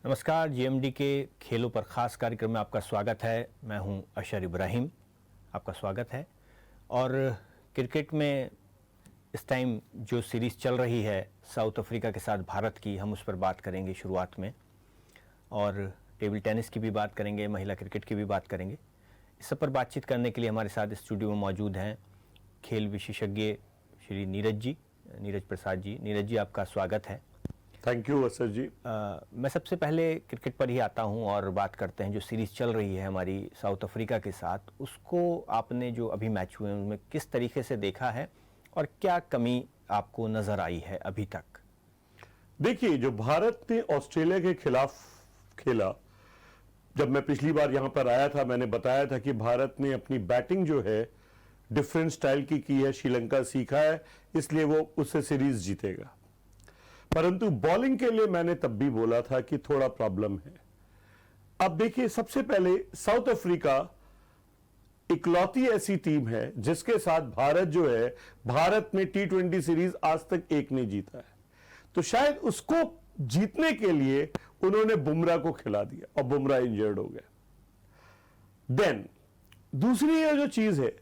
नमस्कार। जीएमडी के खेलों पर ख़ास कार्यक्रम में आपका स्वागत है। मैं हूं अशर इब्राहिम, आपका स्वागत है। और क्रिकेट में इस टाइम जो सीरीज़ चल रही है साउथ अफ्रीका के साथ भारत की, हम उस पर बात करेंगे शुरुआत में, और टेबल टेनिस की भी बात करेंगे, महिला क्रिकेट की भी बात करेंगे। इस सब पर बातचीत करने के लिए हमारे साथ स्टूडियो में मौजूद हैं खेल विशेषज्ञ श्री नीरज प्रसाद जी। नीरज जी, आपका स्वागत है। थैंक यू असर जी। मैं सबसे पहले क्रिकेट पर ही आता हूं और बात करते हैं जो सीरीज़ चल रही है हमारी साउथ अफ्रीका के साथ, उसको आपने जो अभी मैच हुए हैं उनमें किस तरीके से देखा है और क्या कमी आपको नज़र आई है अभी तक? देखिए, जो भारत ने ऑस्ट्रेलिया के खिलाफ खेला, जब मैं पिछली बार यहां पर आया था मैंने बताया था कि भारत ने अपनी बैटिंग जो है डिफरेंट स्टाइल की है, श्रीलंका सीखा है, इसलिए वो उससे सीरीज जीतेगा। परंतु बॉलिंग के लिए मैंने तब भी बोला था कि थोड़ा प्रॉब्लम है। अब देखिए, सबसे पहले साउथ अफ्रीका इकलौती ऐसी टीम है जिसके साथ भारत जो है, भारत ने T20 सीरीज आज तक एक नहीं जीता है, तो शायद उसको जीतने के लिए उन्होंने बुमराह को खिला दिया और बुमराह इंजर्ड हो गया। देन दूसरी ये जो चीज है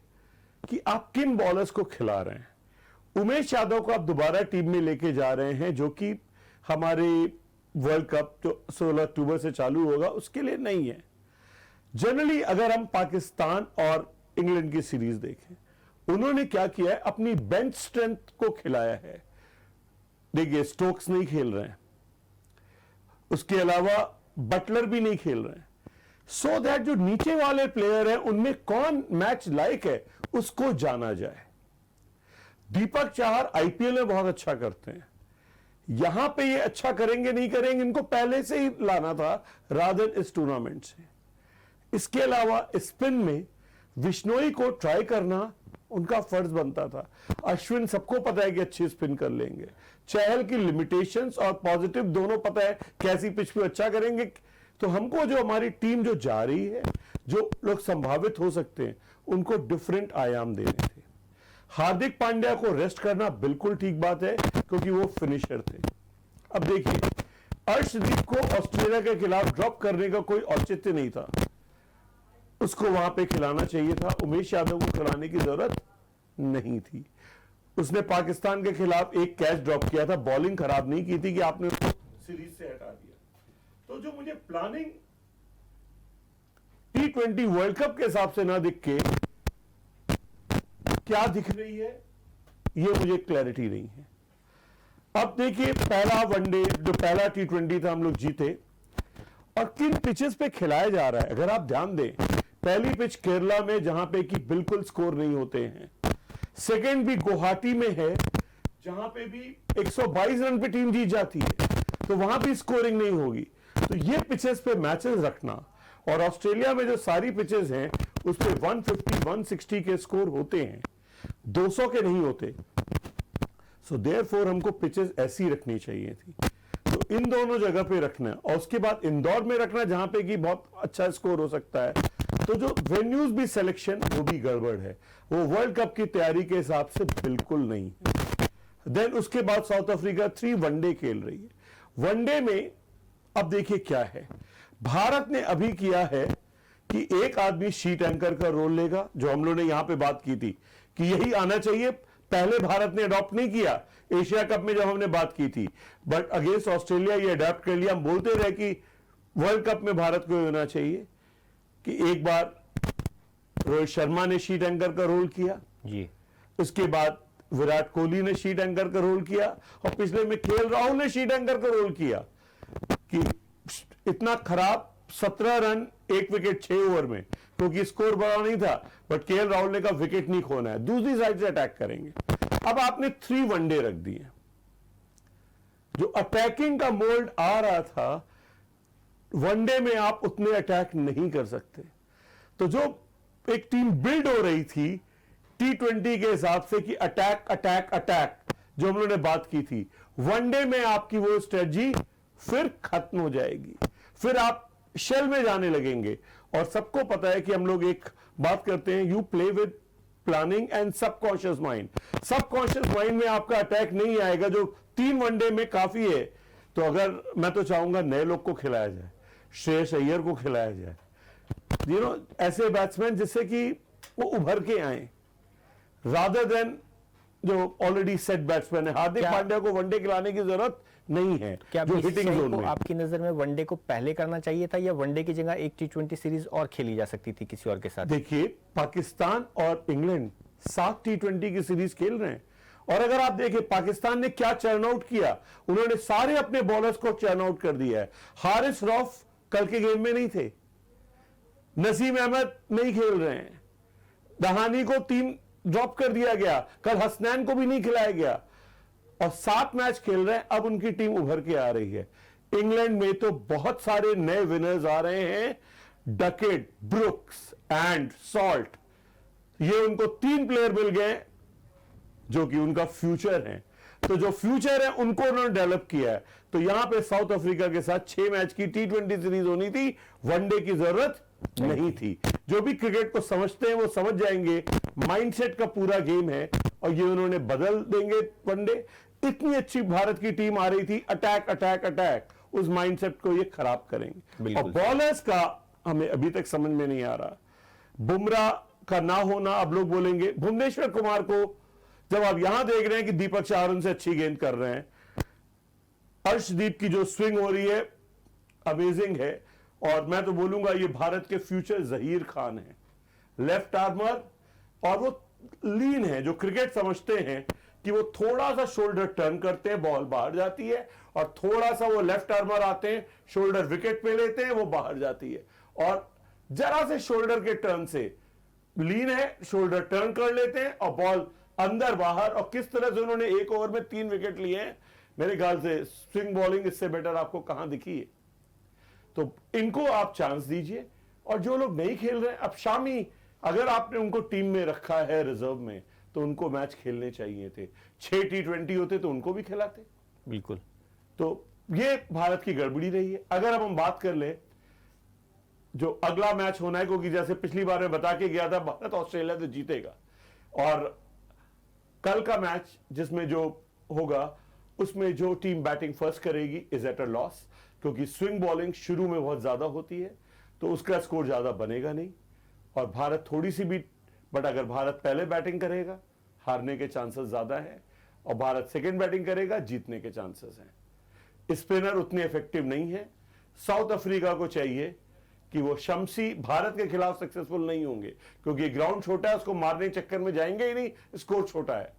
कि आप किन बॉलर्स को खिला रहे हैं। उमेश यादव को आप दोबारा टीम में लेके जा रहे हैं, जो कि हमारे वर्ल्ड कप जो 16 अक्टूबर से चालू होगा उसके लिए नहीं है। जनरली अगर हम पाकिस्तान और इंग्लैंड की सीरीज देखें, उन्होंने क्या किया है, अपनी बेंच स्ट्रेंथ को खिलाया है। देखिए, स्टोक्स नहीं खेल रहे हैं, उसके अलावा बटलर भी नहीं खेल रहे हैं, सो दैट जो नीचे वाले प्लेयर हैं उनमें कौन मैच लायक है उसको जाना जाए। दीपक चाहर आईपीएल में बहुत अच्छा करते हैं, यहां पे ये अच्छा करेंगे नहीं करेंगे इनको पहले से ही लाना था रादर इस टूर्नामेंट से। इसके अलावा स्पिन में विश्नोई को ट्राई करना उनका फर्ज बनता था। अश्विन सबको पता है कि अच्छी स्पिन कर लेंगे, चहल की लिमिटेशंस और पॉजिटिव दोनों पता है कैसी पिच पे अच्छा करेंगे। तो हमको जो हमारी टीम जो जा रही है, जो लोग संभावित हो सकते हैं, उनको डिफरेंट आयाम देने थे। हार्दिक पांड्या को रेस्ट करना बिल्कुल ठीक बात है क्योंकि वो फिनिशर थे। अब देखिए, अर्शदीप को ऑस्ट्रेलिया के खिलाफ ड्रॉप करने का कोई औचित्य नहीं था, उसको वहां पे खिलाना चाहिए था। उमेश यादव को खिलाने की जरूरत नहीं थी। उसने पाकिस्तान के खिलाफ एक कैच ड्रॉप किया था, बॉलिंग खराब नहीं की थी कि आपने उसको सीरीज से हटा दिया। तो जो मुझे प्लानिंग T20 वर्ल्ड कप के हिसाब से ना दिख के क्या दिख रही है, ये मुझे क्लैरिटी नहीं है। अब देखिए, पहला वनडे जो पहला T20 था हम लोग जीते, और किन पिचेस पे खिलाया जा रहा है अगर आप ध्यान दें। पहली पिच केरला में जहां पे कि बिल्कुल स्कोर नहीं होते हैं, सेकंड भी गुवाहाटी में है जहां पे भी 122 रन पे टीम जीत जाती है, तो वहां भी स्कोरिंग नहीं होगी। तो ये पिचेस पे मैचेस रखना, और ऑस्ट्रेलिया में जो सारी पिचेस हैं उस पे 150 160 के स्कोर होते हैं, 200 के नहीं होते। सो देयरफॉर हमको पिचेस ऐसी रखनी चाहिए थी, तो इन दोनों जगह पे रखना, और उसके बाद इंदौर में रखना जहां पे कि बहुत अच्छा स्कोर हो सकता है। तो जो वेन्यूज भी सिलेक्शन वो भी गड़बड़ है, वो वर्ल्ड कप की तैयारी के हिसाब से बिल्कुल नहीं है। देन उसके बाद साउथ अफ्रीका 3 वनडे खेल रही है। वनडे में अब देखिए क्या है, भारत ने अभी किया है कि एक आदमी शीट एंकर का रोल लेगा, जो हम लोगों ने यहां पे बात की थी कि यही आना चाहिए। पहले भारत ने अडॉप्ट नहीं किया एशिया कप में जब हमने बात की थी, बट अगेंस्ट ऑस्ट्रेलिया ये अडॉप्ट कर लिया। हम बोलते रहे कि वर्ल्ड कप में भारत को होना चाहिए कि एक बार रोहित शर्मा ने शीट एंकर का रोल किया जी, उसके बाद विराट कोहली ने शीट एंकर का रोल किया, और पिछले में केएल राहुल ने शीट एंकर का रोल किया कि इतना खराब 17 रन 1 विकेट 6 ओवर में, क्योंकि स्कोर बड़ा नहीं था, बट केएल राहुल ने कहा विकेट नहीं खोना है, दूसरी साइड से अटैक करेंगे। अब आपने 3 वनडे रख दिए, जो अटैकिंग का मोल्ड आ रहा था, वनडे में आप उतने अटैक नहीं कर सकते। तो जो एक टीम बिल्ड हो रही थी T20 के हिसाब से कि अटैक अटैक अटैक, जो हम लोगों ने बात की थी, वनडे में आपकी वो स्ट्रेटजी फिर खत्म हो जाएगी, फिर आप शेल में जाने लगेंगे। और सबको पता है कि हम लोग एक बात करते हैं, you play with planning and subconscious mind. Subconscious mind में आपका अटैक नहीं आएगा, जो 3 वनडे में काफी है। तो अगर मैं तो चाहूंगा नए लोग को खिलाया जाए, श्रेयस अय्यर को खिलाया जाए, ऐसे बैट्समैन जिससे कि वो उभर के आए, रादर देन जो ऑलरेडी सेट बैट्समैन है। हार्दिक पांड्या को वनडे खिलाने की जरूरत नहीं है, क्या जो हिटिंग जोन में। आपकी नजर में वनडे को पहले करना चाहिए था, या वनडे की जगह एक T20 सीरीज और खेली जा सकती थी किसी और के साथ? देखिए, पाकिस्तान और इंग्लैंड 7 T20 की सीरीज खेल रहे हैं, और अगर आप देखें पाकिस्तान ने क्या चर्न आउट किया, उन्होंने सारे अपने बॉलर्स को चर्न आउट कर दिया है। हारिस रऊफ कल के गेम में नहीं थे, नसीम अहमद नहीं खेल रहे हैं, दहानी को 3 ड्रॉप कर दिया गया, कल हसनैन को भी नहीं खिलाया गया, और 7 मैच खेल रहे हैं। अब उनकी टीम उभर के आ रही है। इंग्लैंड में तो बहुत सारे नए विनर्स आ रहे हैं, डकेट, ब्रुक्स एंड सॉल्ट, ये उनको 3 प्लेयर मिल गए जो कि उनका फ्यूचर है। तो जो फ्यूचर है उनको उन्होंने डेवलप किया है। तो यहां पे साउथ अफ्रीका के साथ 6 मैच की T20 सीरीज होनी थी, वनडे की जरूरत नहीं थी। जो भी क्रिकेट को समझते हैं वो समझ जाएंगे, माइंडसेट का पूरा गेम है, और ये उन्होंने बदल देंगे वनडे। इतनी अच्छी भारत की टीम आ रही थी, अटैक अटैक अटैक, उस माइंडसेट को ये खराब करेंगे। और बॉलर्स का हमें अभी तक समझ में नहीं आ रहा। बुमराह का ना होना, अब लोग बोलेंगे भुवनेश्वर कुमार को, जब आप यहां देख रहे हैं कि दीपक चाहर उनसे अच्छी गेंद कर रहे हैं, अर्शदीप की जो स्विंग हो रही है अमेजिंग है, और मैं तो बोलूंगा ये भारत के फ्यूचर जहीर खान है, लेफ्ट आर्मर, और वो लीन है, जो क्रिकेट समझते हैं कि वो थोड़ा सा शोल्डर टर्न करते हैं, बॉल बाहर जाती है, और थोड़ा सा वो लेफ्ट आर्मर आते हैं, शोल्डर विकेट पे लेते हैं, वो बाहर जाती है, और जरा से शोल्डर के टर्न से लीन है, शोल्डर टर्न कर लेते हैं, और बॉल अंदर बाहर। और किस तरह से उन्होंने 1 ओवर में 3 विकेट लिए हैं, मेरे ख्याल से स्विंग बॉलिंग इससे बेटर आपको कहां दिखी है। तो इनको आप चांस दीजिए। और जो लोग नहीं खेल रहे हैं, अब शामी, अगर आपने उनको टीम में रखा है रिजर्व में, तो उनको मैच खेलने चाहिए थे। 6 T20 होते तो उनको भी खिलाते। बिल्कुल। तो ये भारत की गड़बड़ी रही है। अगर अब हम बात कर ले जो अगला मैच होना है, क्योंकि जैसे पिछली बार मैं बता के गया था भारत ऑस्ट्रेलिया तो जीतेगा, और कल का मैच जिसमें जो होगा उसमें जो टीम बैटिंग फर्स्ट करेगी इज एट अ लॉस, क्योंकि स्विंग बॉलिंग शुरू में बहुत ज्यादा होती है, तो उसका स्कोर ज्यादा बनेगा नहीं, और भारत थोड़ी सी भी, बट अगर भारत पहले बैटिंग करेगा हारने के चांसेस ज्यादा है, और भारत सेकंड बैटिंग करेगा जीतने के चांसेस हैं। स्पिनर उतने इफेक्टिव नहीं है। साउथ अफ्रीका को चाहिए कि वो शमसी भारत के खिलाफ सक्सेसफुल नहीं होंगे, क्योंकि ग्राउंड छोटा है, उसको मारने के चक्कर में जाएंगे ही नहीं, स्कोर छोटा है।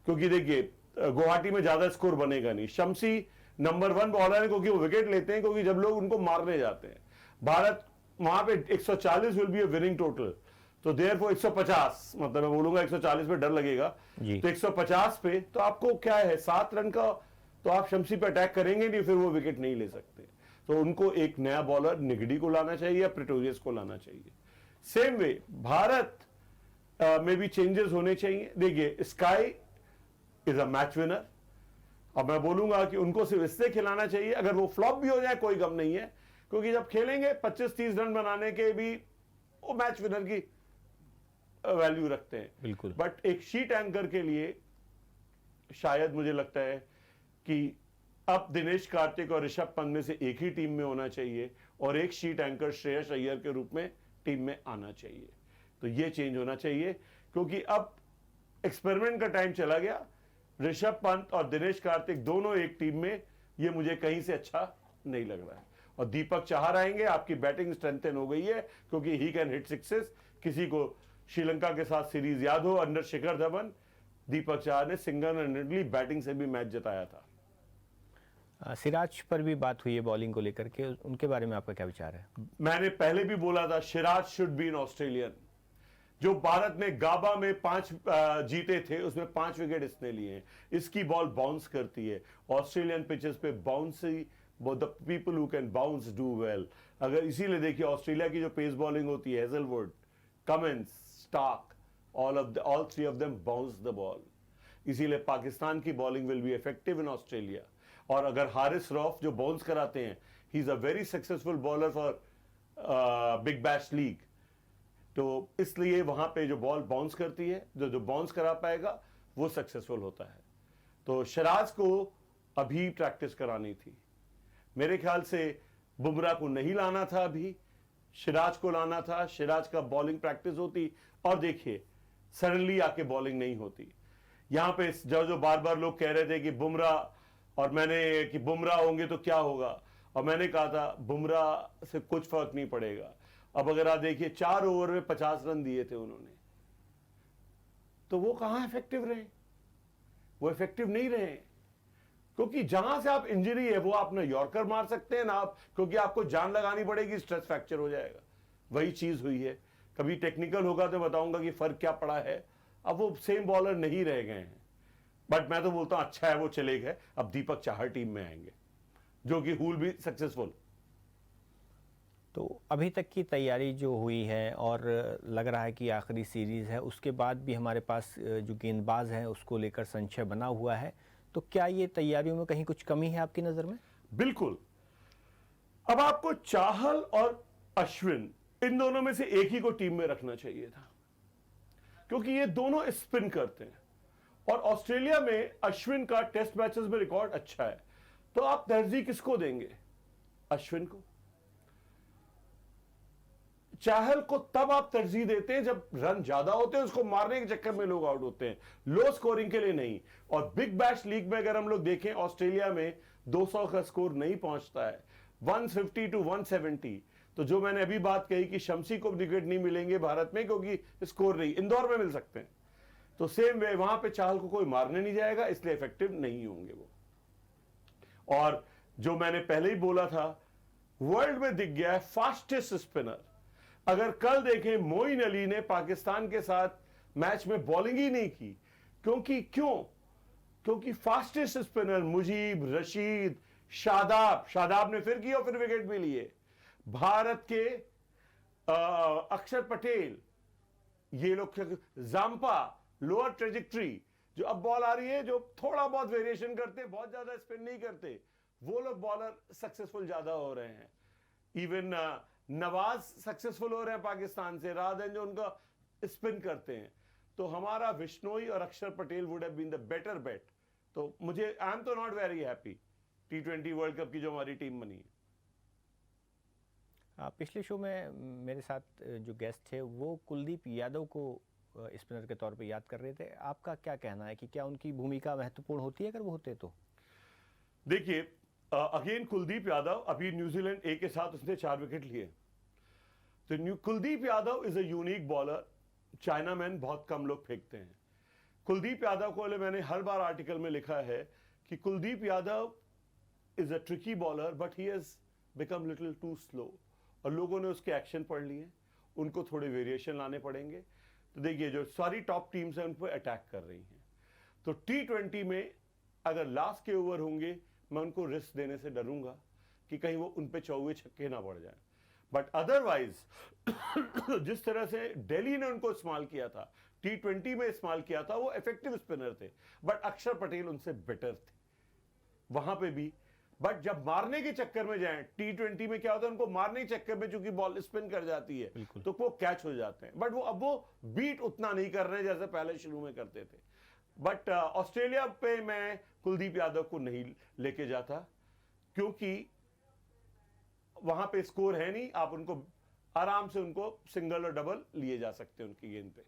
क्योंकि देखिए गुवाहाटी में ज्यादा स्कोर बनेगा नहीं। शमसी नंबर 1 बॉलर है, क्योंकि वो विकेट लेते हैं, क्योंकि जब लोग उनको मारने जाते हैं, भारत वहां पे 140 will be a winning total, तो देयरफॉर 150, मतलब मैं बोलूंगा 140 पे डर लगेगा, तो 150 पे तो आपको क्या है 7 रन का, तो आप शमसी पे अटैक करेंगे नहीं, फिर वो विकेट नहीं ले सकते। तो उनको एक नया बॉलर निगडी को लाना चाहिए या प्रेटोरियस को लाना चाहिए। सेम वे भारत में भी चेंजेस होने चाहिए। देखिए sky is a match winner, अब मैं बोलूंगा कि उनको सिर्फ इससे खिलाना चाहिए, अगर वो फ्लॉप भी हो जाए कोई गम नहीं है, क्योंकि जब खेलेंगे 25-30 रन बनाने के भी वो मैच विनर की वैल्यू रखते हैं। बिल्कुल। बट एक शीट एंकर के लिए शायद मुझे लगता है कि अब दिनेश कार्तिक और ऋषभ पंत में से एक ही टीम में होना चाहिए, और एक शीट एंकर श्रेयस अय्यर के रूप में टीम में आना चाहिए। तो ये चेंज होना चाहिए, क्योंकि अब एक्सपेरिमेंट का टाइम चला गया। ऋषभ पंत और दिनेश कार्तिक दोनों एक टीम में, ये मुझे कहीं से अच्छा नहीं लग रहा है। और दीपक चाहर आएंगे, आपकी बैटिंग स्ट्रेंथन हो गई है, क्योंकि ही कैन हिट सिक्सेस। किसी को श्रीलंका के साथ सीरीज याद हो, अंडर शिखर धवन, दीपक चाहर ने सिंगल हैंडेडली बैटिंग से भी मैच जिताया था। सिराज पर भी बात हुई है बॉलिंग को लेकर के, उनके बारे में आपका क्या विचार है? मैंने पहले भी बोला था, Siraj should be in Australian. जो भारत ने गाबा में 5 जीते थे, उसमें 5 विकेट इसने लिए हैं। इसकी बॉल बाउंस करती है। ऑस्ट्रेलियन पिचेस पे bouncy, the people who can bounce do well. अगर इसीलिए देखिए ऑस्ट्रेलिया की जो पेस बॉलिंग होती है, Hazlewood, Cummins, Starc, all 3 of them bounce the ball. इसीलिए पाकिस्तान की bowling will be effective in Australia. और अगर हारिस रऊफ जो बाउंस कराते हैं, he is a very successful bowler for Big Bash League. तो इसलिए वहां पे जो बॉल बाउंस करती है, जो बाउंस करा पाएगा वो सक्सेसफुल होता है। तो सिराज को अभी प्रैक्टिस करानी थी, मेरे ख्याल से बुमराह को नहीं लाना था, अभी सिराज को लाना था, सिराज का बॉलिंग प्रैक्टिस होती, और देखिए सडनली आके बॉलिंग नहीं होती। यहां पे जो बार बार लोग कह रहे थे कि बुमराह, और मैंने कि बुमराह होंगे तो क्या होगा, और मैंने कहा था बुमराह से कुछ फर्क नहीं पड़ेगा। अब अगर आप देखिए 4 ओवर में 50 रन दिए थे उन्होंने, तो वो कहां इफेक्टिव रहे? वो इफेक्टिव नहीं रहे, क्योंकि जहां से आप इंजरी है वो आप ना यॉर्कर मार सकते हैं ना आप, क्योंकि आपको जान लगानी पड़ेगी, स्ट्रेस फ्रैक्चर हो जाएगा। वही चीज हुई है। कभी टेक्निकल होगा तो बताऊंगा कि फर्क क्या पड़ा है। अब वो सेम बॉलर नहीं रह गए हैं, बट मैं तो बोलता हूं अच्छा है वो चले गए। अब दीपक चाहर टीम में आएंगे, जो कि हुल भी सक्सेसफुल। तो अभी तक की तैयारी जो हुई है, और लग रहा है कि आखिरी सीरीज़ है, उसके बाद भी हमारे पास जो गेंदबाज हैं उसको लेकर संशय बना हुआ है, तो क्या ये तैयारियों में कहीं कुछ कमी है आपकी नज़र में? बिल्कुल। अब आपको चाहल और अश्विन, इन दोनों में से एक ही को टीम में रखना चाहिए था, क्योंकि ये दोनों स्पिन करते हैं, और ऑस्ट्रेलिया में अश्विन का टेस्ट मैचेस में रिकॉर्ड अच्छा है। तो आप तरजीह किसको देंगे? अश्विन को। चाहल को तब आप तरजीह देते हैं जब रन ज्यादा होते हैं, उसको मारने के चक्कर में लोग आउट होते हैं, लो स्कोरिंग के लिए नहीं। और बिग बैश लीग में अगर हम लोग देखें, ऑस्ट्रेलिया में 200 का स्कोर नहीं पहुंचता है, 150 टू 170। तो जो मैंने अभी बात कही कि शम्सी को विकेट नहीं मिलेंगे भारत में क्योंकि स्कोर नहीं, इंदौर में मिल सकते हैं, तो सेम वे वहां पे चाहल को कोई मारने नहीं जाएगा, इसलिए इफेक्टिव नहीं होंगे वो। और जो मैंने पहले ही बोला था, वर्ल्ड में दिख गया है फास्टेस्ट स्पिनर। अगर कल देखें, मोइन अली ने पाकिस्तान के साथ मैच में बॉलिंग ही नहीं की, क्योंकि फास्टेस्ट स्पिनर मुजीब, रशीद, शादाब ने फिर किया और फिर विकेट भी लिए। भारत के अक्षर पटेल, ये लोग, जाम्पा, लोअर ट्रेजेक्ट्री, जो अब बॉल आ रही है, जो थोड़ा बहुत वेरिएशन करते, बहुत ज्यादा स्पिन नहीं करते, वो लोग बॉलर सक्सेसफुल ज्यादा हो रहे हैं। इवन नवाज सक्सेसफुल हो रहे हैं पाकिस्तान से, रात जो उनका स्पिन करते हैं। तो हमारा बिश्नोई और Axar Patel would have been the better bet. तो मुझे, आई एम तो not very happy T20 World Cup की जो हमारी टीम बनी है। पिछले शो में मेरे साथ जो गेस्ट थे वो कुलदीप यादव को स्पिनर के तौर पे याद कर रहे थे। आपका क्या कहना है कि क्या उनकी भूमिका महत्वपूर्ण होती है अगर वो होते तो? देखिए, अगेन कुलदीप यादव, अभी न्यूजीलैंड ए के साथ उसने 4 विकेट लिए। तो Kuldeep Yadav is a unique bowler. China man बहुत कम लोग फेंकते हैं। कुलदीप यादव को मैंने हर बार आर्टिकल में लिखा है कि Kuldeep Yadav is a tricky bowler, but he has become little too slow, और लोगों ने उसके एक्शन पढ़ लिए, उनको थोड़े वेरिएशन लाने पड़ेंगे। तो देखिए, जो सारी टॉप टीम्स हैं उन पर अटैक कर रही हैं। तो T20 में अगर लास्ट के ओवर होंगे, मैं उनको रिस्क देने से डरूंगा कि कहीं वो उन पे चौवे छक्के ना पड़ जाए। बट अदरवाइज जिस तरह से दिल्ली ने उनको इस्तेमाल किया था, T20 में इस्तेमाल किया था, वो इफेक्टिव स्पिनर थे, बट अक्षर पटेल उनसे बेटर थे वहां पे भी। बट जब मारने के चक्कर में जाएं, T20 में क्या होता है, उनको मारने के चक्कर में चूंकि बॉल स्पिन कर जाती है तो वो कैच हो जाते हैं, बट वो अब वो बीट उतना नहीं कर रहे हैं जैसे पहले शुरू में करते थे। बट ऑस्ट्रेलिया पे मैं कुलदीप यादव को नहीं लेके जाता, क्योंकि वहां पे स्कोर है नहीं, आप उनको आराम से उनको सिंगल और डबल लिए जा सकते हैं उनकी गेंद पे।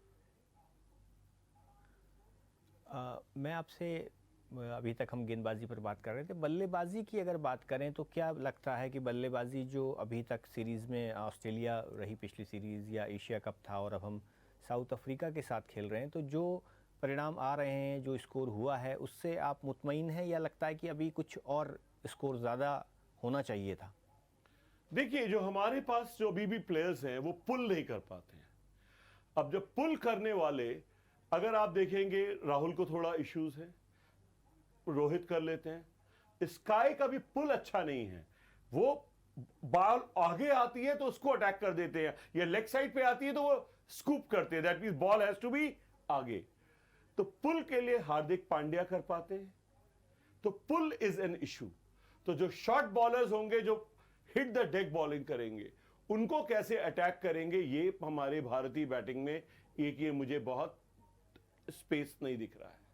मैं आपसे, अभी तक हम गेंदबाजी पर बात कर रहे थे, बल्लेबाजी की अगर बात करें तो क्या लगता है कि बल्लेबाजी जो अभी तक सीरीज़ में ऑस्ट्रेलिया रही, पिछली सीरीज़, या एशिया कप था, और अब हम साउथ अफ्रीका के साथ खेल रहे हैं, तो जो परिणाम आ रहे हैं, जो स्कोर हुआ है, उससे आप मुतमईन हैं या लगता है कि अभी कुछ और स्कोर ज़्यादा होना चाहिए था? देखिए, जो हमारे पास जो अभी भी प्लेयर्स हैं वो पुल नहीं कर पाते हैं। अब जब पुल करने वाले, अगर आप देखेंगे, राहुल को थोड़ा इश्यूज है, रोहित कर लेते हैं, स्काई का भी पुल अच्छा नहीं है। वो बॉल आगे आती है तो उसको अटैक कर देते हैं, या लेग साइड पे आती है तो वो स्कूप करते हैं, that means ball has to be आगे। तो पुल के लिए हार्दिक पांड्या कर पाते हैं, तो पुल इज एन इशू। तो जो शॉर्ट बॉलर्स होंगे, जो हिट द डेक बॉलिंग करेंगे, उनको कैसे अटैक करेंगे, ये हमारे भारतीय बैटिंग में एक ये मुझे बहुत स्पेस नहीं दिख रहा है,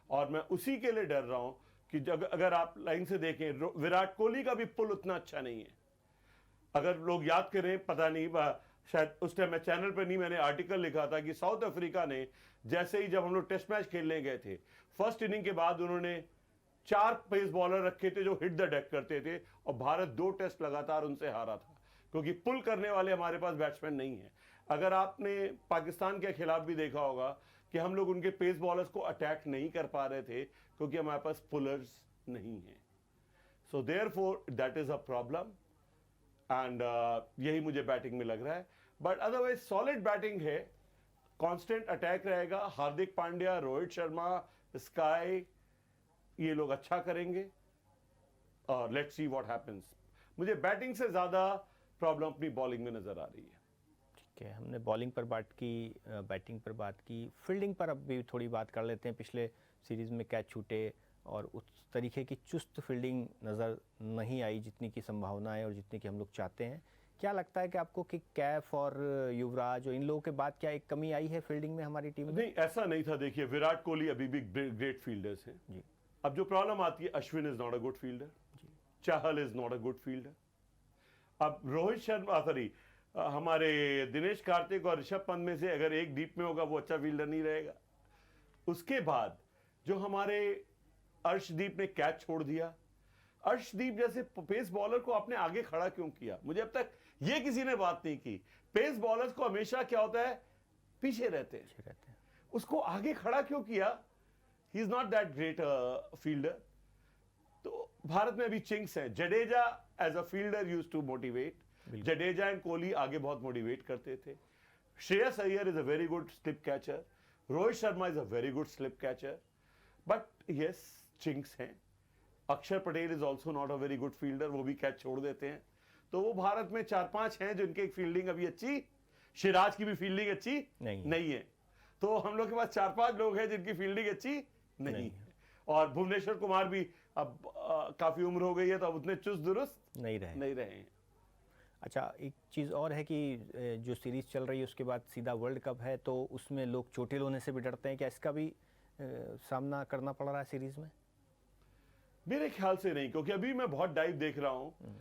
और मैं उसी के लिए डर रहा हूं कि अगर आप लाइन से देखें विराट कोहली का भी पुल उतना अच्छा नहीं है। अगर लोग याद करें, पता नहीं शायद उस टाइम मैं चैनल पर नहीं, मैंने आर्टिकल लिखा था कि साउथ अफ्रीका ने जैसे ही जब हम लोग टेस्ट मैच खेलने गए थे, फर्स्ट इनिंग के बाद उन्होंने 4 पेस बॉलर रखे थे जो हिट द डेक करते थे, और भारत 2 टेस्ट लगातार उनसे हारा था क्योंकि पुल करने वाले हमारे पास बैट्समैन नहीं है। अगर आपने पाकिस्तान के खिलाफ भी देखा होगा कि हम लोग उनके पेस बॉलर्स को अटैक नहीं कर पा रहे थे क्योंकि हमारे पास पुलर्स नहीं है। So therefore that is a problem, and यही मुझे बैटिंग में लग रहा है। बट अदरवाइज सॉलिड बैटिंग है, कांस्टेंट अटैक रहेगा। हार्दिक पांड्या, रोहित शर्मा, स्काई, ये लोग अच्छा करेंगे और लेट्स सी व्हाट हैपेंस। मुझे बैटिंग से ज्यादा प्रॉब्लम अपनी बॉलिंग में नजर आ रही है। ठीक है, हमने बॉलिंग पर बात की, बैटिंग पर बात की, फील्डिंग पर अब भी थोड़ी बात कर लेते हैं। पिछले सीरीज़ में कैच छूटे और उस तरीके की चुस्त फील्डिंग नज़र नहीं आई जितनी की संभावना है और जितनी की हम लोग चाहते हैं। क्या लगता है कि आपको कि कैफ और युवराज और इन लोगों के बाद क्या एक कमी आई है फील्डिंग में हमारी टीम में? नहीं, ऐसा नहीं था। देखिए, विराट कोहली अभी भी ग्रेट फील्डर्स हैं जी। अब जो प्रॉब्लम आती है, Ashwin is not a good fielder, Chahal is not a good fielder. अब रोहित शर्मा, सॉरी, हमारे दिनेश कार्तिक और ऋषभ पंत में से अगर एक डीप में होगा वो अच्छा फील्डर नहीं रहेगा। उसके बाद जो हमारे अर्शदीप ने कैच छोड़ दिया, अर्शदीप जैसे पेस बॉलर को आपने आगे खड़ा क्यों किया? मुझे अब तक ये किसी ने बात नहीं की। पेस बॉलर्स को हमेशा क्या होता है, पीछे रहते हैं। उसको आगे खड़ा क्यों किया? He is not that great fielder. तो भारत में अभी चिंक्स है। Jadeja as a fielder used to motivate, Jadeja and Kohli आगे बहुत मोटिवेट करते थे। Shreyas Iyer is a very good slip catcher, Rohit Sharma is a very good slip catcher, but yes, chinks हैं। Axar Patel is also not a very good fielder, वो भी catch छोड़ देते हैं। तो वो भारत में 4-5 हैं जिनकी फील्डिंग अभी अच्छी, सिराज की भी फील्डिंग अच्छी नहीं है। तो हम लोग के पास 4-5 लोग हैं जिनकी फील्डिंग अच्छी नहीं है। और भुवनेश्वर कुमार भी अब काफी उम्र हो गई है तो अब उतने चुस्त दुरुस्त नहीं रहे हैं। अच्छा, एक चीज़ और है कि जो सीरीज़ चल रही है उसके बाद सीधा वर्ल्ड कप है, तो उसमें लोग चोटिल होने से भी डरते हैं। क्या इसका भी सामना करना पड़ रहा है सीरीज़ में? मेरे ख्याल से नहीं, क्योंकि अभी मैं बहुत डाइव देख रहा हूं।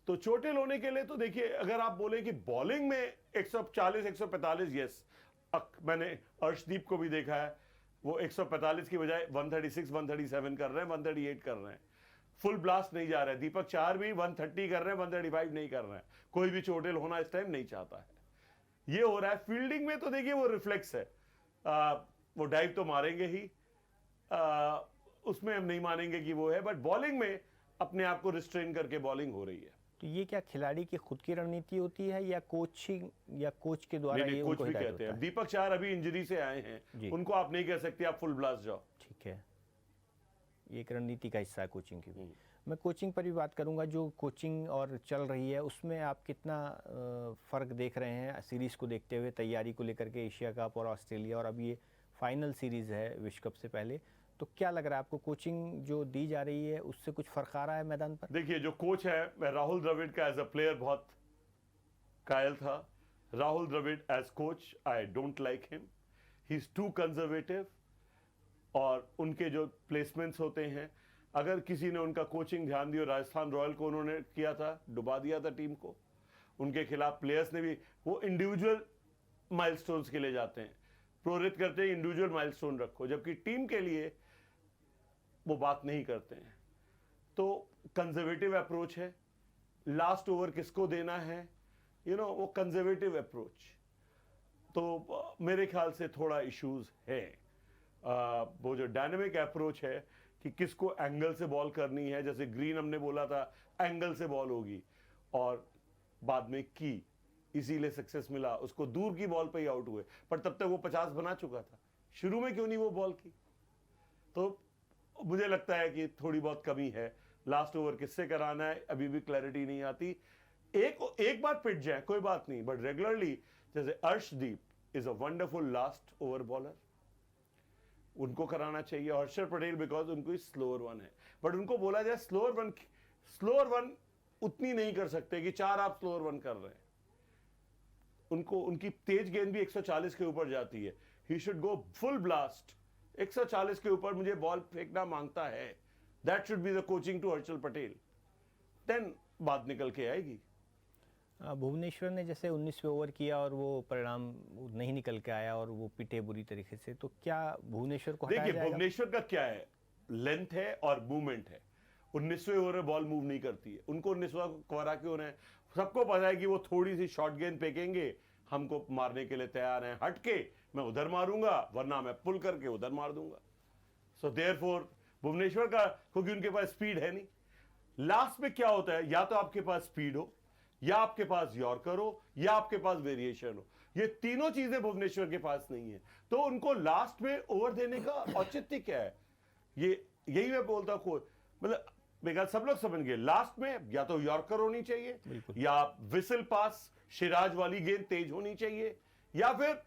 तो चोटिल होने के लिए तो देखिए, अगर आप बोले कि बॉलिंग में 140-145, यस, मैंने अर्शदीप को भी देखा है, वो 145 की बजाय 136-137 कर रहे हैं, 138 कर रहे हैं, फुल ब्लास्ट नहीं जा रहे हैं। दीपक चाहर भी 130 कर रहे हैं, 135 नहीं कर रहे हैं। कोई भी चोटिल होना इस टाइम नहीं चाहता है। ये हो रहा है। फील्डिंग में तो देखिए वो रिफ्लेक्स है, वो डाइव तो मारेंगे ही, उसमें हम नहीं मानेंगे कि वो है, बट बॉलिंग में अपने आप को रिस्ट्रेन करके बॉलिंग हो रही है। तो ये क्या खिलाड़ी की खुद की रणनीति होती है या कोचिंग या कोच के द्वारा? ये कोच भी कहते हैं। दीपक चाहर अभी इंजरी से आए हैं, उनको आप नहीं कह सकते आप फुल ब्लास्ट जाओ। ठीक है, ये एक रणनीति का हिस्सा है कोचिंग की भी। मैं कोचिंग पर भी बात करूंगा। जो कोचिंग और चल रही है उसमें आप कितना फ़र्क देख रहे हैं सीरीज़ को देखते हुए, तैयारी को लेकर के, एशिया कप और ऑस्ट्रेलिया, और अब ये फाइनल सीरीज़ है विश्व कप से पहले, तो क्या लग रहा है आपको कोचिंग जो दी जा रही है उससे कुछ फ़र्क आ रहा है मैदान पर? देखिए, जो कोच है, मैं राहुल द्रविड़ का एज अ प्लेयर बहुत कायल था। Rahul Dravid as coach I don't like him, he is too conservative. और उनके जो प्लेसमेंट्स होते हैं, अगर किसी ने उनका कोचिंग ध्यान दिया, राजस्थान रॉयल को उन्होंने किया था, डुबा दिया था टीम को। उनके खिलाफ प्लेयर्स ने भी, वो इंडिविजुअल माइलस्टोन्स के लिए जाते हैं, प्रेरित करते हैं इंडिविजुअल माइलस्टोन रखो, जबकि टीम के लिए वो बात नहीं करते हैं। तो कंजर्वेटिव अप्रोच है। लास्ट ओवर किसको देना है, वो कंजर्वेटिव अप्रोच। तो मेरे ख्याल से थोड़ा इश्यूज है। वो जो डायनेमिक अप्रोच है कि किसको एंगल से बॉल करनी है, जैसे ग्रीन हमने बोला था एंगल से बॉल होगी, और बाद में की, इसीलिए सक्सेस मिला। उसको दूर की बॉल पे ही आउट हुए, पर तब तक वो 50 बना चुका था। शुरू में क्यों नहीं वो बॉल की? तो मुझे लगता है कि थोड़ी बहुत कमी है। लास्ट ओवर किससे कराना है अभी भी क्लैरिटी नहीं आती। एक बार पिट जाए कोई बात नहीं, बट रेगुलरली, जैसे Arshdeep is a wonderful last over bowler, उनको कराना चाहिए। हर्षद पटेल बिकॉज उनको स्लोअर वन है, बट उनको बोला जाए स्लोअर वन उतनी नहीं कर सकते कि 4 आप स्लोअर वन कर रहे हैं। उनको, उनकी तेज गेंद भी 140 के ऊपर जाती है। He should go full blast. 140 के ऊपर मुझे बॉल फेंकना मांगता है that should be the coaching to Harshal Patel, then बात निकल के आएगी। भुवनेश्वर ने जैसे 19वें ओवर किया और वो परिणाम नहीं निकल के आया और वो पिटे बुरी तरीके से, तो क्या भुवनेश्वर को हटाया देखिए जाएगा? भुवनेश्वर का क्या है, लेंथ है और मूवमेंट है। 19वें ओवर में बॉल मूव नहीं करती है, उनको 19वां कवरा क्यों है, सबको पता है कि वो थोड़ी सी शॉर्ट गेंद फेंकेंगे, हमको मारने के लिए तैयार हैं, हट के मैं उधर मारूंगा वरना मैं पुल करके उधर मार दूंगा। सो देयरफॉर भुवनेश्वर का, क्योंकि उनके पास स्पीड है नहीं। लास्ट में क्या होता है, या तो आपके पास स्पीड हो, या आपके पास यॉर्कर हो, या आपके पास वेरिएशन हो, ये तीनों चीजें भुवनेश्वर के पास नहीं है। तो उनको लास्ट में ओवर देने का औचित्य क्या है, ये यही मैं बोलता हूं, मतलब बेकार सब लोग समझ गए, लास्ट में या तो यॉर्कर होनी चाहिए, या विसल पास सिराज वाली गेंद तेज होनी चाहिए, या फिर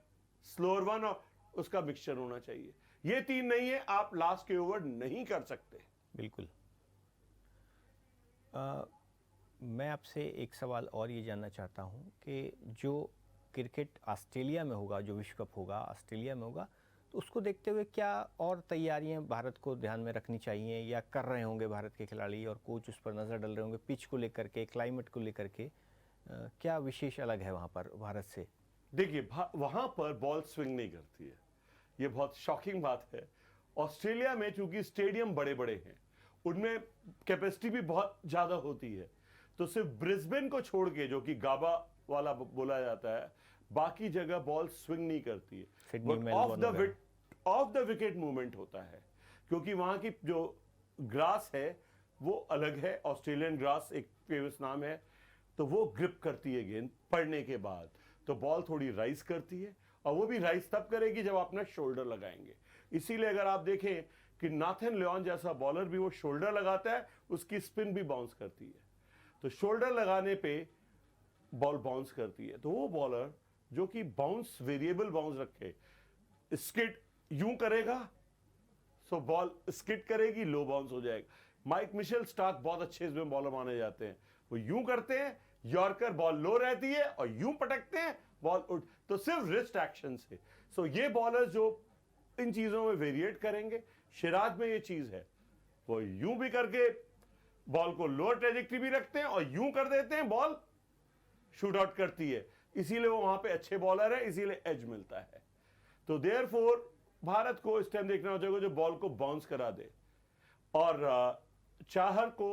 स्लोअर वन और उसका मिक्सचर होना चाहिए। ये तीन नहीं है, आप लास्ट के ओवर नहीं कर सकते। बिल्कुल। मैं आपसे एक सवाल और ये जानना चाहता हूँ कि जो क्रिकेट ऑस्ट्रेलिया में होगा, जो विश्व कप होगा ऑस्ट्रेलिया में होगा, तो उसको देखते हुए क्या और तैयारियां भारत को ध्यान में रखनी चाहिए या कर रहे होंगे भारत के खिलाड़ी और कोच उस पर नज़र डाल रहे होंगे, पिच को लेकर के, क्लाइमेट को लेकर के क्या विशेष अलग है वहाँ पर भारत से? देखिए वहां पर बॉल स्विंग नहीं करती है, ये बहुत शॉकिंग बात है। ऑस्ट्रेलिया में चूंकि स्टेडियम बड़े बड़े हैं, उनमें कैपेसिटी भी बहुत ज्यादा होती है, तो सिर्फ ब्रिस्बेन को छोड़ के, जो कि गाबा वाला बोला जाता है, बाकी जगह बॉल स्विंग नहीं करती है। Sydney, of the wicket movement होता है, क्योंकि वहां की जो ग्रास है वो अलग है। ऑस्ट्रेलियन ग्रास एक फेमस नाम है, तो वो ग्रिप करती है गेंद पड़ने के बाद, तो बॉल थोड़ी राइज करती है, और वो भी राइज तब करेगी जब आप अपना शोल्डर लगाएंगे। इसीलिए अगर आप देखें कि नाथन लियोन जैसा बॉलर भी वो शोल्डर लगाता है, उसकी स्पिन भी बाउंस करती है, तो शोल्डर लगाने पे बॉल बाउंस करती है। तो वो बॉलर जो कि बाउंस, वेरिएबल बाउंस रखे, स्किड यूं करेगा, सो बॉल स्किड करेगी, लो बाउंस हो जाएगा। माइक मिशेल स्टार्क बहुत अच्छे इसमें बॉलर माने जाते हैं, वो यूं करते हैं, यॉर्कर बॉल लो रहती है और यूं पटकते हैं, बॉल उठ, तो सिर्फ रिस्ट एक्शन से। सो ये बॉलर जो इन चीजों में वेरिएट करेंगे, सिराज में ये चीज है, वो यूं भी करके बॉल को लोअर ट्रेजेक्टरी भी रखते हैं और यूं कर देते हैं, बॉल शूट आउट करती है। इसीलिए वो वहां पे अच्छे बॉलर है, इसीलिए एज मिलता है। तो देयरफॉर भारत को इस टाइम देखना हो जाएगा जो बॉल को बाउंस करा दे, और चाहर को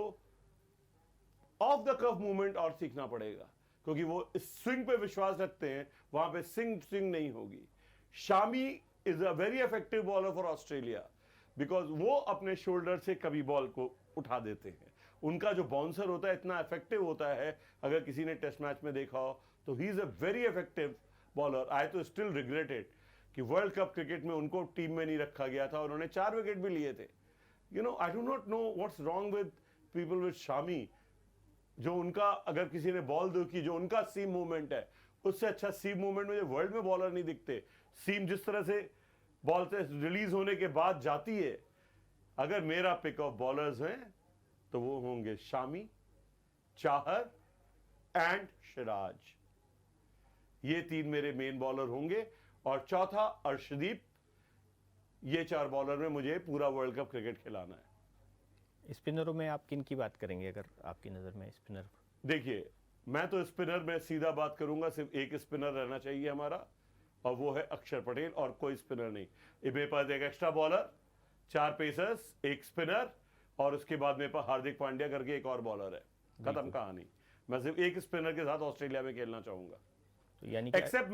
ऑफ द कफ मूवमेंट और सीखना पड़ेगा, क्योंकि वो स्विंग पे विश्वास रखते हैं, वहां पे स्विंग नहीं होगी। Shami is a very effective bowler for Australia, because वो अपने शोल्डर से कभी बॉल को उठा देते हैं। उनका जो बाउंसर होता है इतना इफेक्टिव होता है, अगर किसी ने टेस्ट मैच में देखा हो तो he is a very effective bowler. I तो स्टिल रिग्रेटेड कि वर्ल्ड कप क्रिकेट में उनको टीम में नहीं रखा गया था, उन्होंने 4 विकेट भी लिए थे। You know, I do not know what's wrong with people with Shami, जो उनका, अगर किसी ने बॉल देखी, जो उनका सीम मूवमेंट है, उससे अच्छा सीम मूवमेंट मुझे वर्ल्ड में बॉलर नहीं दिखते। सीम जिस तरह से बॉल से रिलीज होने के बाद जाती है, अगर मेरा पिक ऑफ बॉलर्स हैं तो वो होंगे शामी, चाहर एंड सिराज। ये 3 मेरे मेन बॉलर होंगे, और चौथा अर्शदीप। ये 4 बॉलर में मुझे पूरा वर्ल्ड कप क्रिकेट खिलाना है। स्पिनरों में आप किन की बात करेंगे अगर आपकी नज़र में स्पिनर? देखिए, मैं तो स्पिनर में सीधा बात करूंगा, सिर्फ एक स्पिनर रहना चाहिए हमारा, और वो है अक्षर पटेल, और कोई स्पिनर नहीं। मेरे पास एक एक्स्ट्रा बॉलर, 4 पेसर्स, एक स्पिनर, और उसके बाद मेरे पास हार्दिक पांड्या करके एक और बॉलर है। खत्म कहानी। मैं सिर्फ एक स्पिनर के साथ ऑस्ट्रेलिया में खेलना चाहूंगा, तो यानी एक्सेप्ट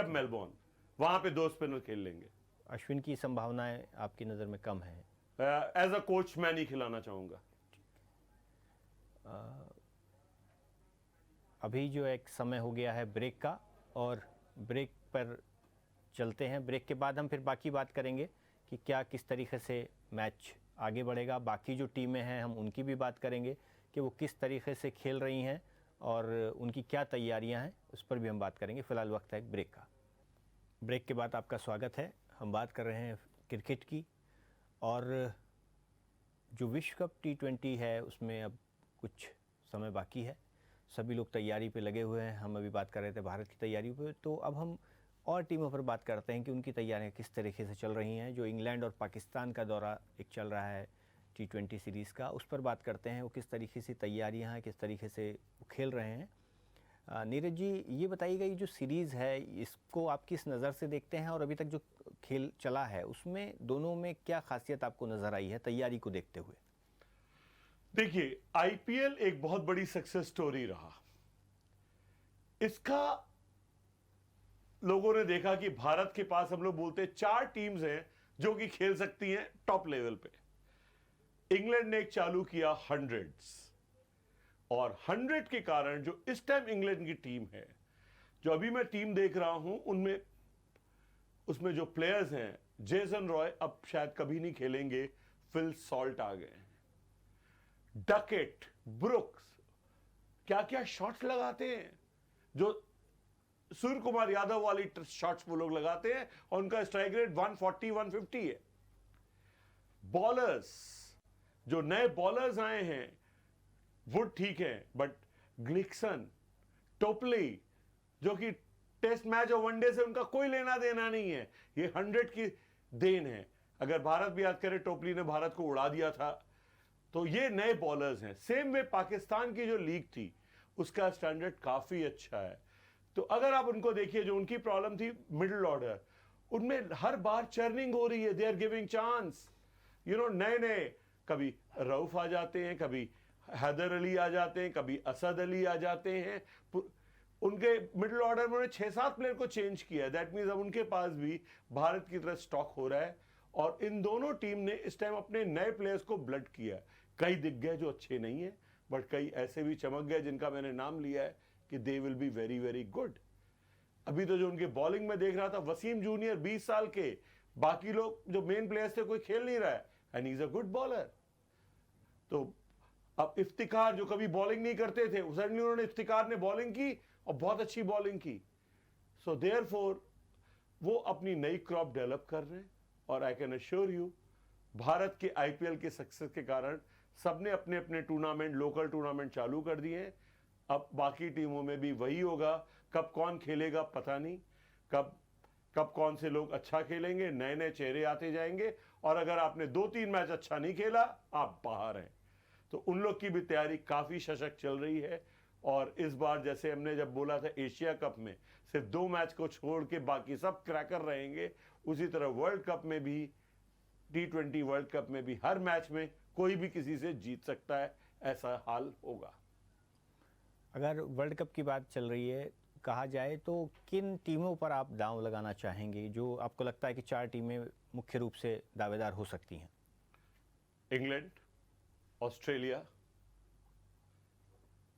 मेलबोर्न, वहां पे 2 स्पिनर खेल लेंगे। अश्विन की संभावनाएं आपकी नज़र में कम है? एज अ कोच मैं नहीं खिलाना चाहूंगा। अभी जो एक समय हो गया है ब्रेक का, और ब्रेक पर चलते हैं। ब्रेक के बाद हम फिर बाकी बात करेंगे कि क्या किस तरीके से मैच आगे बढ़ेगा। बाकी जो टीमें हैं हम उनकी भी बात करेंगे कि वो किस तरीके से खेल रही हैं और उनकी क्या तैयारियां हैं, उस पर भी हम बात करेंगे। फ़िलहाल वक्त है एक ब्रेक का। ब्रेक के बाद आपका स्वागत है। हम बात कर रहे हैं क्रिकेट की, और जो विश्व कप T20 है उसमें अब कुछ समय बाकी है। सभी लोग तैयारी पे लगे हुए हैं। हम अभी बात कर रहे थे भारत की तैयारी पे, तो अब हम और टीमों पर बात करते हैं कि उनकी तैयारियां किस तरीके से चल रही हैं। जो इंग्लैंड और पाकिस्तान का दौरा एक चल रहा है T20 सीरीज़ का, उस पर बात करते हैं। वो किस तरीके से तैयारियां हैं, किस तरीके से वो खेल रहे हैं। नीरज जी, ये बताइएगा, ये जो सीरीज़ है इसको आप किस नज़र से देखते हैं, और अभी तक जो खेल चला है उसमें दोनों में क्या खासियत आपको नज़र आई है तैयारी को देखते हुए? देखिए, आईपीएल एक बहुत बड़ी सक्सेस स्टोरी रहा। इसका लोगों ने देखा कि भारत के पास, हम लोग बोलते हैं, 4 टीम्स हैं जो कि खेल सकती हैं टॉप लेवल पे। इंग्लैंड ने एक चालू किया 100s, और 100 के कारण जो इस टाइम इंग्लैंड की टीम है, जो अभी मैं टीम देख रहा हूं, उनमें उसमें जो प्लेयर्स हैं, जेसन रॉय अब शायद कभी नहीं खेलेंगे, फिल सॉल्ट आ गए हैं, डकेट, ब्रुक्स, क्या क्या शॉट्स लगाते हैं, जो सूर्य कुमार यादव वाली शॉट्स वो लोग लगाते हैं, और उनका स्ट्राइक रेट 140 150 है। बॉलर्स, जो नए बॉलर्स आए हैं, वुड ठीक है, बट ग्लिक्सन, टोपली, जो कि टेस्ट मैच और वनडे से उनका कोई लेना देना नहीं है, ये 100 की देन है। अगर भारत भी याद करे, टोपली ने भारत को उड़ा दिया था। तो ये नए बॉलर्स हैं। सेम वे पाकिस्तान की जो लीग थी, उसका स्टैंडर्ड काफी अच्छा है। तो अगर आप उनको देखिए, जो उनकी प्रॉब्लम थी मिडिल ऑर्डर, उनमें हर बार चर्निंग हो रही है, दे आर गिविंग चांस। नए नए, कभी रऊफ आ जाते हैं, कभी हैदर अली आ जाते हैं, कभी असद अली आ जाते हैं। उनके मिडिल ऑर्डर में उन्होंने 6-7 प्लेयर को चेंज किया है। दैट मीन्स अब उनके पास भी भारत की तरह स्टॉक हो रहा है, और इन दोनों टीम ने इस टाइम अपने नए प्लेयर्स को ब्लड किया। कई दिख गए जो अच्छे नहीं है, बट कई ऐसे भी चमक गए जिनका मैंने नाम लिया है कि they will be very very good. अभी तो जो उनके बॉलिंग में देख रहा था, वसीम जूनियर 20 साल के, बाकी लोग जो मेन प्लेयर्स थे कोई खेल नहीं रहा है, and he is a good bowler. तो अब इफ्तिकार, जो कभी बॉलिंग नहीं करते थे, सडनली उन्होंने, इफ्तिकार ने बॉलिंग की और बहुत अच्छी बॉलिंग की। सो देयरफॉर वो अपनी नई क्रॉप डेवलप कर रहे हैं, और I can assure you, Bharat के आईपीएल के सक्सेस के कारण सबने अपने अपने टूर्नामेंट, लोकल टूर्नामेंट चालू कर दिए हैं। अब बाकी टीमों में भी वही होगा। कब कौन खेलेगा पता नहीं, कब कौन से लोग अच्छा खेलेंगे, नए नए चेहरे आते जाएंगे, और अगर आपने 2-3 मैच अच्छा नहीं खेला, आप बाहर हैं। तो उन लोग की भी तैयारी काफी सशक्त चल रही है। और इस बार, जैसे हमने जब बोला था एशिया कप में सिर्फ 2 मैच को छोड़ के बाकी सब क्रैकर रहेंगे, उसी तरह वर्ल्ड कप में भी, T20 वर्ल्ड कप में भी, हर मैच में कोई भी किसी से जीत सकता है, ऐसा हाल होगा। अगर वर्ल्ड कप की बात चल रही है, कहा जाए तो किन टीमों पर आप दांव लगाना चाहेंगे, जो आपको लगता है कि 4 टीमें मुख्य रूप से दावेदार हो सकती हैं? England, Australia,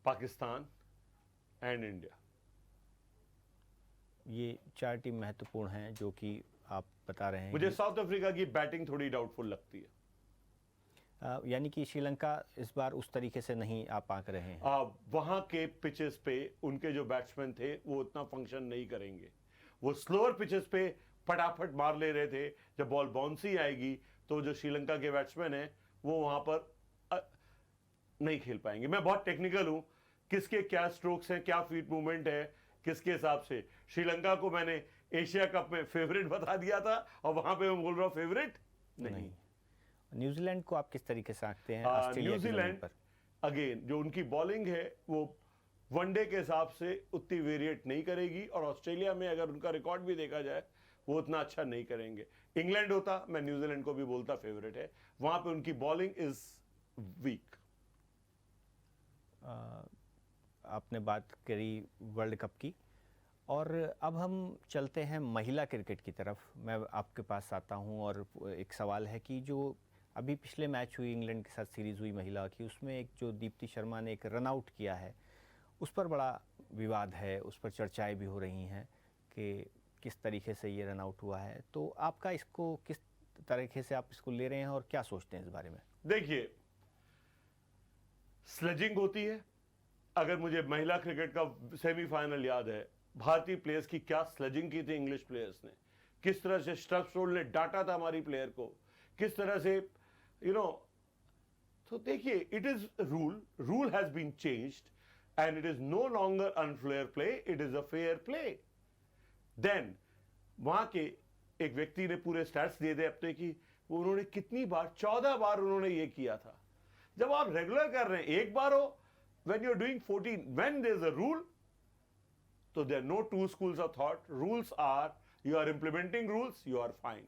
Pakistan and India. ये 4 टीम महत्वपूर्ण हैं जो कि आप बता रहे हैं। मुझे साउथ अफ्रीका की बैटिंग थोड़ी डाउटफुल लगती है। यानी कि श्रीलंका इस बार उस तरीके से नहीं आ पा रहे हैं। वहां के पिचेस पे उनके जो बैट्समैन थे वो उतना फंक्शन नहीं करेंगे। वो स्लोअर पिचेस पे फटाफट मार ले रहे थे। जब बॉल बाउंसी आएगी तो जो श्रीलंका के बैट्समैन हैं वो वहां पर नहीं खेल पाएंगे। मैं बहुत टेक्निकल हूं, किसके क्या स्ट्रोक्स हैं, क्या फीट मूवमेंट है, किसके हिसाब से। श्रीलंका को मैंने एशिया कप में फेवरेट बता दिया था, और वहां पे मैं बोल रहा हूं फेवरेट नहीं। न्यूजीलैंड को आप किस तरीके से आंकते हैं? ऑस्ट्रेलिया की जमीन पर अगेन जो उनकी बॉलिंग है वो वनडे के हिसाब से उतनी वेरिएट नहीं करेगी, और ऑस्ट्रेलिया में अगर उनका रिकॉर्ड भी देखा जाए वो उतना अच्छा नहीं करेंगे। इंग्लैंड होता, मैं न्यूजीलैंड को भी बोलता फेवरेट है। वहां पे उनकी बॉलिंग इज वीक। आपने बात करी वर्ल्ड कप की, और अब हम चलते हैं महिला क्रिकेट की तरफ। मैं आपके पास आता हूं, और एक सवाल है कि जो अभी पिछले मैच हुई, इंग्लैंड के साथ सीरीज़ हुई महिला की, उसमें एक जो दीप्ति शर्मा ने एक रन आउट किया है, उस पर बड़ा विवाद है, उस पर चर्चाएं भी हो रही हैं कि किस तरीके से ये रन आउट हुआ है। तो आपका इसको किस तरीके से आप इसको ले रहे हैं, और क्या सोचते हैं इस बारे में? देखिए, स्लेजिंग होती है। अगर मुझे महिला क्रिकेट का सेमीफाइनल याद है, भारतीय प्लेयर्स की क्या स्लेजिंग की थी इंग्लिश प्लेयर्स ने, किस तरह से स्टर्पस्टोल ने डांटा था हमारी प्लेयर को, किस तरह से तो देखिए, it is rule has been changed, and it is no longer unfair play, it is a fair play. Then वहां के एक व्यक्ति ने पूरे स्टैट्स दिए थे अपने की वो उन्होंने कितनी बार, 14 बार उन्होंने ये किया था। जब आप रेगुलर कर रहे हैं, एक बार हो, when you're doing 14, when there's a rule, so there are no two schools of thought. Rules are, you are implementing rules, you are fine.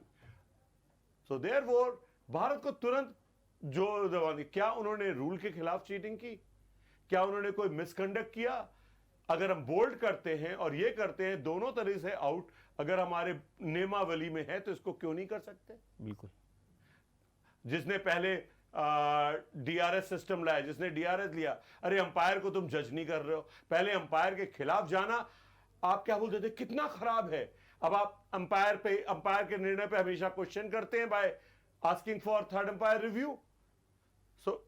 So therefore, Bharat को तुरंत जो दबाने, क्या उन्होंने रूल के खिलाफ चीटिंग की? क्या उन्होंने कोई मिसकंडक्ट किया? अगर हम बोल्ड करते हैं और ये करते हैं, दोनों तरह से आउट अगर हमारे नियमावली में है, तो इसको क्यों नहीं कर सकते? बिल्कुल। जिसने पहले डीआरएस सिस्टम लाया, जिसने डीआरएस लिया, अरे अंपायर को तुम जज नहीं कर रहे हो, पहले अंपायर के खिलाफ जाना, आप क्या बोलते थे, कितना खराब है। अब आप अंपायर के निर्णय पे हमेशा क्वेश्चन करते हैं by asking for third umpire review. So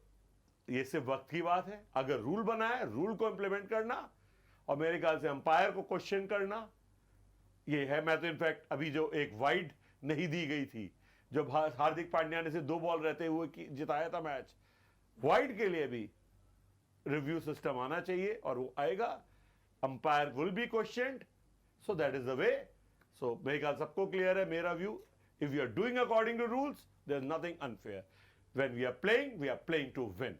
ये सिर्फ वक्त की बात है। अगर रूल बना है, रूल को इंप्लीमेंट करना और मेरे ख्याल से अंपायर को क्वेश्चन करना, ये है। मैं तो इनफैक्ट अभी जो एक वाइड नहीं दी गई थी, जो हार्दिक पांड्या ने से 2 बॉल रहते हुए जिताया था मैच, वाइड के लिए भी रिव्यू सिस्टम आना चाहिए और वो आएगा। Umpire will be questioned, so that is the way. So मेरे ख्याल सबको क्लियर है मेरा view. If you are doing according to rules, there is nothing unfair. When we are playing to win.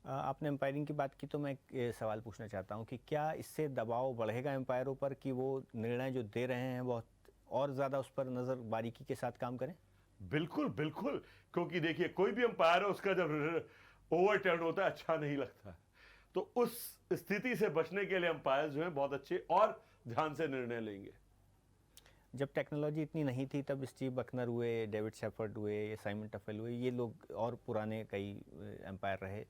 आपने एम्पायरिंग की बात की, तो मैं एक सवाल पूछना चाहता हूं कि क्या इससे दबाव बढ़ेगा एम्पायरों पर कि वो निर्णय जो दे रहे हैं बहुत और ज़्यादा उस पर नज़र बारीकी के साथ काम करें? बिल्कुल बिल्कुल, क्योंकि देखिए कोई भी अंपायर है, उसका जब ओवरटर्न होता है अच्छा नहीं लगता। तो उस स्थिति से बचने के लिए अंपायर जो है बहुत अच्छे और ध्यान से निर्णय लेंगे। जब टेक्नोलॉजी इतनी नहीं थी तब स्टीव बकनर हुए, डेविड शेफर्ड हुए, साइमन टफेल हुए, ये लोग और पुराने कई एम्पायर रहे,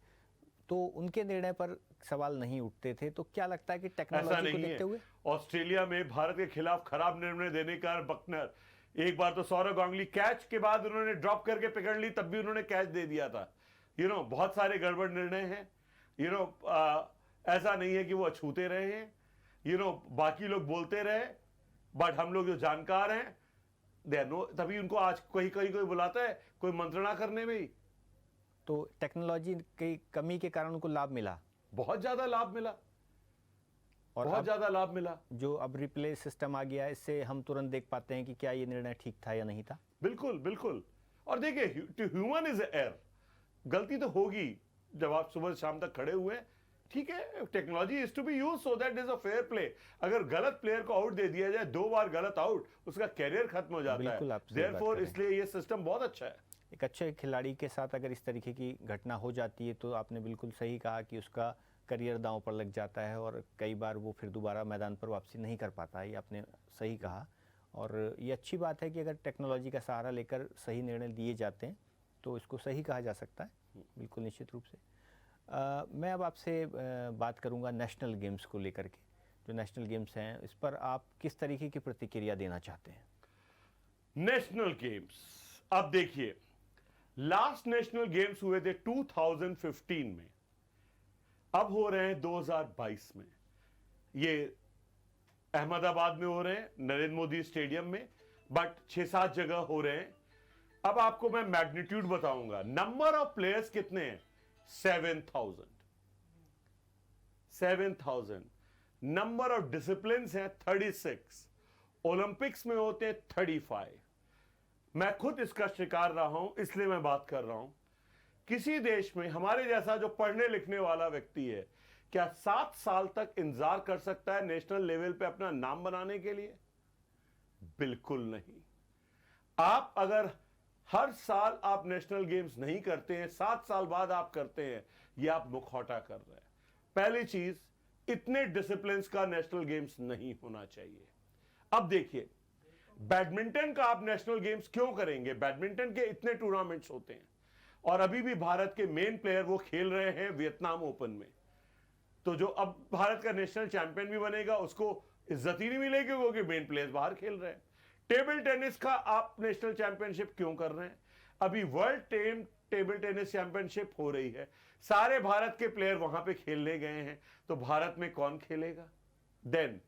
तो उनके निर्णय पर सवाल नहीं उठते थे। तो क्या लगता है कि टेक्नोलॉजी को देखते हुए ऑस्ट्रेलिया में भारत के खिलाफ खराब निर्णय देने का बकनर, एक बार तो सौरव गांगुली कैच के बाद उन्होंने ड्रॉप करके पकड़ ली, तब भी उन्होंने कैच दे दिया था। बहुत सारे गड़बड़ निर्णय हैं। ऐसा नहीं है कि वो अछूते रहे हैं। बाकी लोग बोलते रहे, बट हम लोग जो जानकार हैं, तभी उनको आज कोई बुलाता है कोई मंत्रणा करने में ही। तो टेक्नोलॉजी की कमी के कारण उनको लाभ मिला, बहुत ज्यादा लाभ मिला, और बहुत ज्यादा लाभ मिला। जो अब रिप्ले सिस्टम आ गया, इससे हम तुरंत देख पाते हैं कि क्या ये निर्णय ठीक था या नहीं था। बिल्कुल बिल्कुल। और देखिए, टू ह्यूमन इज एरर, गलती तो होगी जब आप सुबह शाम तक खड़े हुए हैं, ठीक है। Technology is to be use so that is a fair play. अगर गलत प्लेयर को आउट दे दिया जाए, 2 बार गलत आउट, उसका कैरियर खत्म हो जाता है। देयरफॉर इसलिए ये सिस्टम बहुत अच्छा है। एक अच्छे खिलाड़ी के साथ अगर इस तरीके की घटना हो जाती है, तो आपने बिल्कुल सही कहा कि उसका करियर दांव पर लग जाता है और कई बार वो फिर दोबारा मैदान पर वापसी नहीं कर पाता है। ये आपने सही कहा, और ये अच्छी बात है कि अगर टेक्नोलॉजी का सहारा लेकर सही निर्णय दिए जाते हैं तो इसको सही कहा जा सकता है। बिल्कुल निश्चित रूप से। मैं अब आपसे बात करूंगा नेशनल गेम्स को लेकर के। जो नेशनल गेम्स हैं, इस पर आप किस तरीके की प्रतिक्रिया देना चाहते हैं? नेशनल गेम्स, अब देखिए, लास्ट नेशनल गेम्स हुए थे 2015 में, अब हो रहे हैं 2022 में। ये अहमदाबाद में हो रहे हैं, नरेंद्र मोदी स्टेडियम में, बट 6-7 जगह हो रहे हैं। अब आपको मैं मैग्नीट्यूड बताऊंगा। नंबर ऑफ प्लेयर्स कितने हैं? 7,000। नंबर ऑफ डिसिप्लिन्स हैं 36। ओलंपिक्स में होते हैं 35। मैं खुद इसका शिकार रहा हूं, इसलिए मैं बात कर रहा हूं। किसी देश में हमारे जैसा जो पढ़ने लिखने वाला व्यक्ति है, क्या 7 साल तक इंतजार कर सकता है नेशनल लेवल पे अपना नाम बनाने के लिए? बिल्कुल नहीं। आप अगर हर साल आप नेशनल गेम्स नहीं करते हैं, 7 साल बाद आप करते हैं, यह आप मुखौटा कर रहे हैं। पहली चीज, इतने डिसिप्लिन का नेशनल गेम्स नहीं होना चाहिए। अब देखिए, बैडमिंटन का आप नेशनल गेम्स क्यों करेंगे? बैडमिंटन के इतने टूर्नामेंट्स होते हैं और अभी भी भारत के मेन प्लेयर वो खेल रहे हैं वियतनाम ओपन में। तो जो अब भारत का नेशनल चैंपियन भी बनेगा, उसको इज्जत ही नहीं मिलेगी क्योंकि मेन प्लेयर्स बाहर खेल रहे हैं। टेबल टेनिस का आप नेशनल चैंपियनशिप क्यों कर रहे हैं? अभी वर्ल्ड टेबल टेनिस चैंपियनशिप हो रही है, सारे भारत के प्लेयर वहां पे खेलने गए हैं, तो भारत में कौन खेलेगा? देन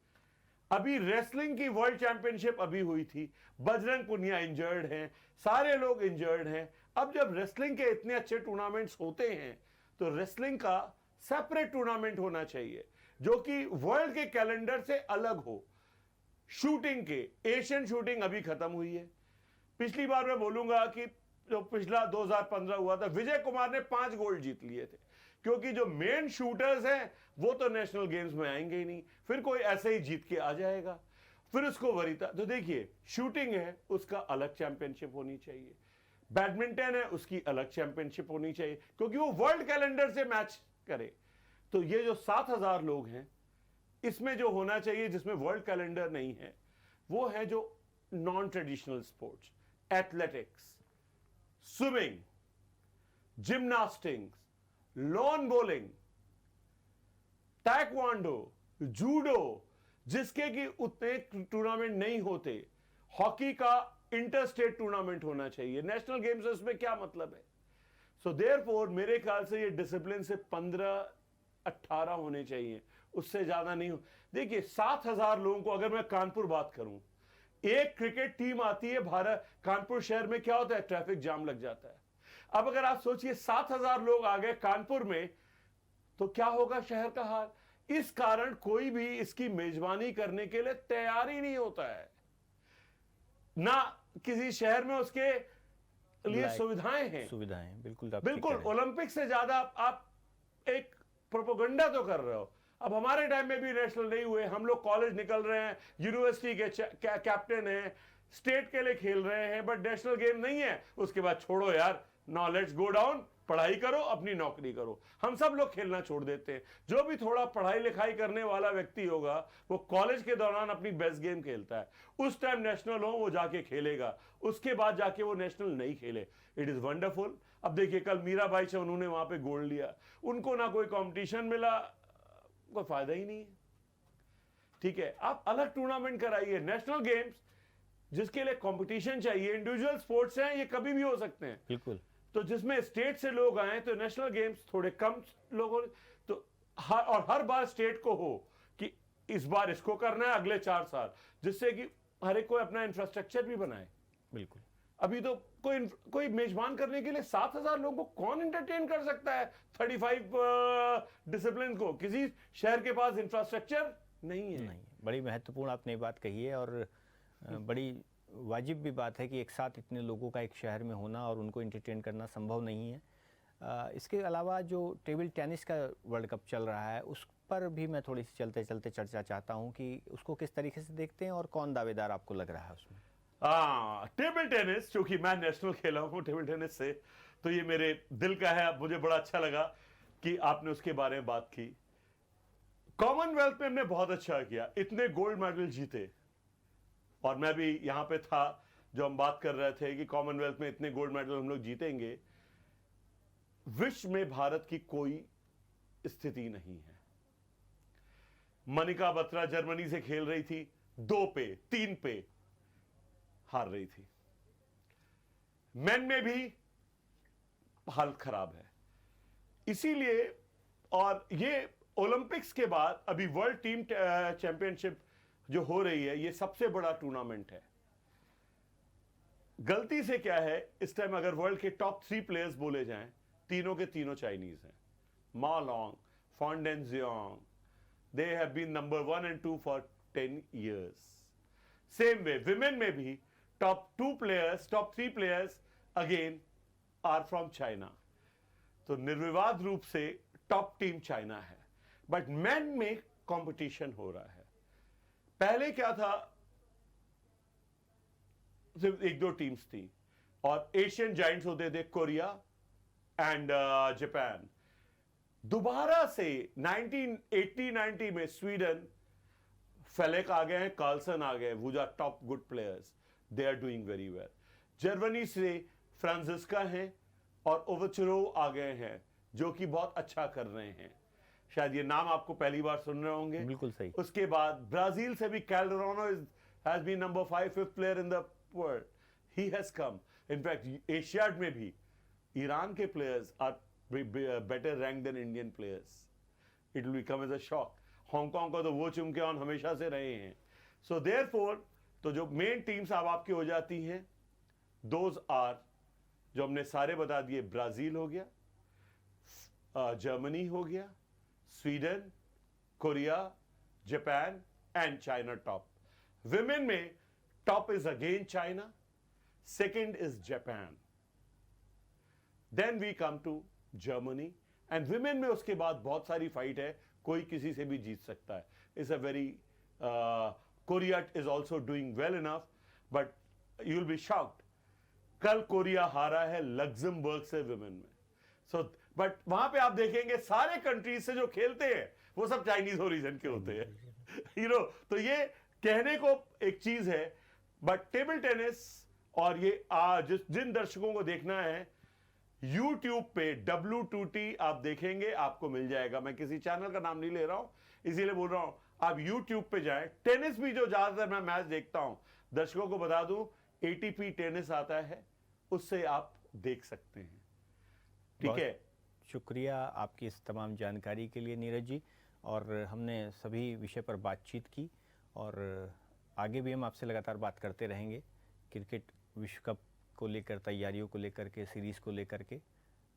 अभी रेसलिंग की वर्ल्ड चैंपियनशिप अभी हुई थी, बजरंग पुनिया इंजर्ड हैं, सारे लोग इंजर्ड हैं। अब जब रेसलिंग के इतने अच्छे टूर्नामेंट्स होते हैं, तो रेसलिंग का सेपरेट टूर्नामेंट होना चाहिए जो कि वर्ल्ड के कैलेंडर से अलग हो। शूटिंग के, एशियन शूटिंग अभी खत्म हुई है। पिछली बार मैं बोलूंगा कि जो पिछला 2015 हुआ था, विजय कुमार ने 5 गोल्ड जीत लिए थे, क्योंकि जो मेन शूटर्स हैं वो तो नेशनल गेम्स में आएंगे ही नहीं, फिर कोई ऐसे ही जीत के आ जाएगा, फिर उसको वरी था। तो देखिए, शूटिंग है उसका अलग चैंपियनशिप होनी चाहिए, बैडमिंटन है उसकी अलग चैंपियनशिप होनी चाहिए, क्योंकि वो वर्ल्ड कैलेंडर से मैच करे। तो ये जो 7,000 लोग हैं, इसमें जो होना चाहिए जिसमें वर्ल्ड कैलेंडर नहीं है, वो है जो non traditional sports, athletics, swimming, gymnastics, lawn bowling, taekwondo, judo, जिसके कि उतने टूर्नामेंट नहीं होते। हॉकी का इंटर स्टेट टूर्नामेंट होना चाहिए, नेशनल गेम्स उसमें क्या मतलब है? सो देयरफॉर मेरे ख्याल से ये डिसिप्लिन से 15-18 होने चाहिए, उससे ज्यादा नहीं हो। देखिए 7,000 लोगों को, अगर मैं कानपुर बात करूं, एक क्रिकेट टीम आती है भारत, कानपुर शहर में क्या होता है, ट्रैफिक जाम लग जाता है। अब अगर आप सोचिए 7,000 लोग आ गए कानपुर में, तो क्या होगा शहर का हाल? इस कारण कोई भी इसकी मेजबानी करने के लिए तैयार ही नहीं होता है, ना किसी शहर में उसके लिए सुविधाएं हैं। सुविधाएं बिल्कुल बिल्कुल, ओलंपिक से ज्यादा आप एक प्रोपोगंडा तो कर रहे हो। अब हमारे टाइम में भी नेशनल नहीं हुए, हम लोग कॉलेज निकल रहे हैं, यूनिवर्सिटी के कैप्टन हैं, स्टेट के लिए खेल रहे हैं, बट नेशनल गेम नहीं है। उसके बाद छोड़ो यार, नाउ लेट्स गो डाउन, पढ़ाई करो, अपनी नौकरी करो। हम सब लोग खेलना छोड़ देते हैं। जो भी थोड़ा पढ़ाई लिखाई करने वाला व्यक्ति होगा, वो कॉलेज के दौरान अपनी बेस्ट गेम खेलता है, उस टाइम नेशनल हो वो जाके खेलेगा, उसके बाद जाके वो नेशनल नहीं खेले। It is wonderful. अब देखिए, कल मीराबाई से उन्होंने वहां पे गोल्ड लिया, उनको ना कोई कंपटीशन मिला, कोई फायदा ही नहीं है। ठीक है, आप अलग टूर्नामेंट कराइए। नेशनल गेम्स जिसके लिए कंपटीशन चाहिए, इंडिविजुअल स्पोर्ट्स हैं, ये कभी भी हो सकते हैं। बिल्कुल। तो जिसमें स्टेट से लोग आए, तो नेशनल गेम्स थोड़े कम लोगों, तो हर बार स्टेट को हो कि इस बार इसको करना है, अगले 4 साल, जिससे कि हर एक को अपना इंफ्रास्ट्रक्चर भी बनाए। बिल्कुल। अभी तो कोई मेजबान करने के लिए 7,000 लोगों को कौन एंटरटेन कर सकता है? 35 डिसिप्लिन को। किसी शहर के पास इंफ्रास्ट्रक्चर नहीं है। नहीं, बड़ी महत्वपूर्ण आपने बात कही है, और बड़ी वाजिब भी बात है कि एक साथ इतने लोगों का एक शहर में होना और उनको एंटरटेन करना संभव नहीं है। इसके अलावा जो टेबल टेनिस का वर्ल्ड कप चल रहा है, उस पर भी मैं थोड़ी सी चलते चलते चर्चा चाहता हूं कि उसको किस तरीके से देखते हैं और कौन दावेदार आपको लग रहा है उसमें? टेबल टेनिस, क्योंकि मैं नेशनल खेला हूं टेबल टेनिस से, तो ये मेरे दिल का है। मुझे बड़ा अच्छा लगा कि आपने उसके बारे में बात की। कॉमनवेल्थ में हमने बहुत अच्छा किया, इतने गोल्ड मेडल जीते, और मैं भी यहां पे था जो हम बात कर रहे थे कि कॉमनवेल्थ में इतने गोल्ड मेडल हम लोग जीतेंगे। विश्व में भारत की कोई स्थिति नहीं है। मनिका बत्रा जर्मनी से खेल रही थी, 2 पे 3 पे हार रही थी। मेन में भी हालत खराब है। इसीलिए, और ये ओलंपिक्स के बाद अभी वर्ल्ड टीम चैंपियनशिप जो हो रही है, ये सबसे बड़ा टूर्नामेंट है। गलती से क्या है, इस टाइम अगर वर्ल्ड के टॉप 3 प्लेयर्स बोले जाएं, तीनों के तीनों चाइनीज हैं। Ma Long, Fan Zhendong, they have been number 1 and 2 for 10 years। Same way women में भी top 3 players again are from China. तो निर्विवाद रूप से टॉप टीम चाइना है, बट मेन में कंपटीशन हो रहा है। पहले क्या था, सिर्फ 1-2 टीम्स थी, और एशियन जाइंट्स होते थे, कोरिया एंड जापान। दोबारा से 1980-90 में स्वीडन, फेलेक आ गए हैं, कार्लसन आ गए, वो top good players, they are doing very well. Germany से फ्रांसिस्का हैं और ओवचरो आ गए हैं, जो कि बहुत अच्छा कर रहे हैं। शायद ये नाम आपको पहली बार सुन रहे होंगे। बिल्कुल सही। उसके बाद ब्राजील से भी Calderano has been number 5th player in the world, he has come. In fact Asiad में भी ईरान के players are better rank than Indian players. It will come as a shock. Hong Kong को तो वो चुमके ऑन हमेशा से रहे हैं। सो देयरफॉर, तो जो मेन टीम्स अब आपकी हो जाती हैं, दोज आर, जो हमने सारे बता दिए, ब्राजील हो गया, जर्मनी हो गया, Sweden, Korea, Japan and China top. Women में top is again China, second is Japan, then we come to Germany, and women में उसके बाद बहुत सारी फाइट है, कोई किसी से भी जीत सकता है. It's a very Korea is also doing well enough, but you'll be shocked. कल कोरिया हारा है लग्जमबर्ग से विमेन में. सो बट वहां पे आप देखेंगे सारे कंट्रीज से जो खेलते हैं वो सब चाइनीज ओरिजिन के होते हैं. तो ये कहने को एक चीज है, बट टेबल टेनिस और ये आज जिन दर्शकों को देखना है, YouTube पे W2T आप देखेंगे, आपको मिल जाएगा. मैं किसी चैनल का नाम नहीं ले रहा हूं, इसीलिए बोल रहा हूं आप YouTube पे जाएं. टेनिस भी जो ज्यादातर मैं मैच देखता हूं, दर्शकों को बता दूं, ATP टेनिस आता है, उससे आप देख सकते हैं. ठीक है, शुक्रिया आपकी इस तमाम जानकारी के लिए नीरज जी. और हमने सभी विषय पर बातचीत की और आगे भी हम आपसे लगातार बात करते रहेंगे क्रिकेट विश्व कप को लेकर, तैयारियों को लेकर के, सीरीज़ को लेकर के.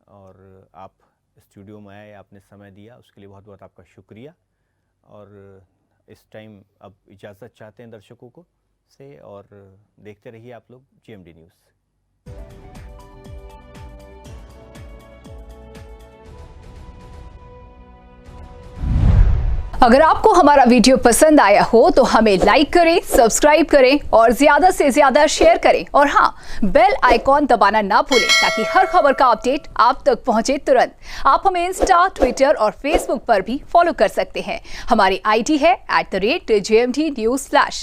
और आप स्टूडियो में आए, आपने समय दिया, उसके लिए बहुत बहुत आपका शुक्रिया. और इस टाइम अब इजाज़त चाहते हैं दर्शकों को से, और देखते रहिए आप लोग GMD न्यूज़. अगर आपको हमारा वीडियो पसंद आया हो तो हमें लाइक करें, सब्सक्राइब करें और ज्यादा से ज्यादा शेयर करें. और हाँ, बेल आइकॉन दबाना ना भूलें ताकि हर खबर का अपडेट आप तक पहुंचे तुरंत. आप हमें इंस्टा, ट्विटर और फेसबुक पर भी फॉलो कर सकते हैं. हमारी ID है @GMD News Flash.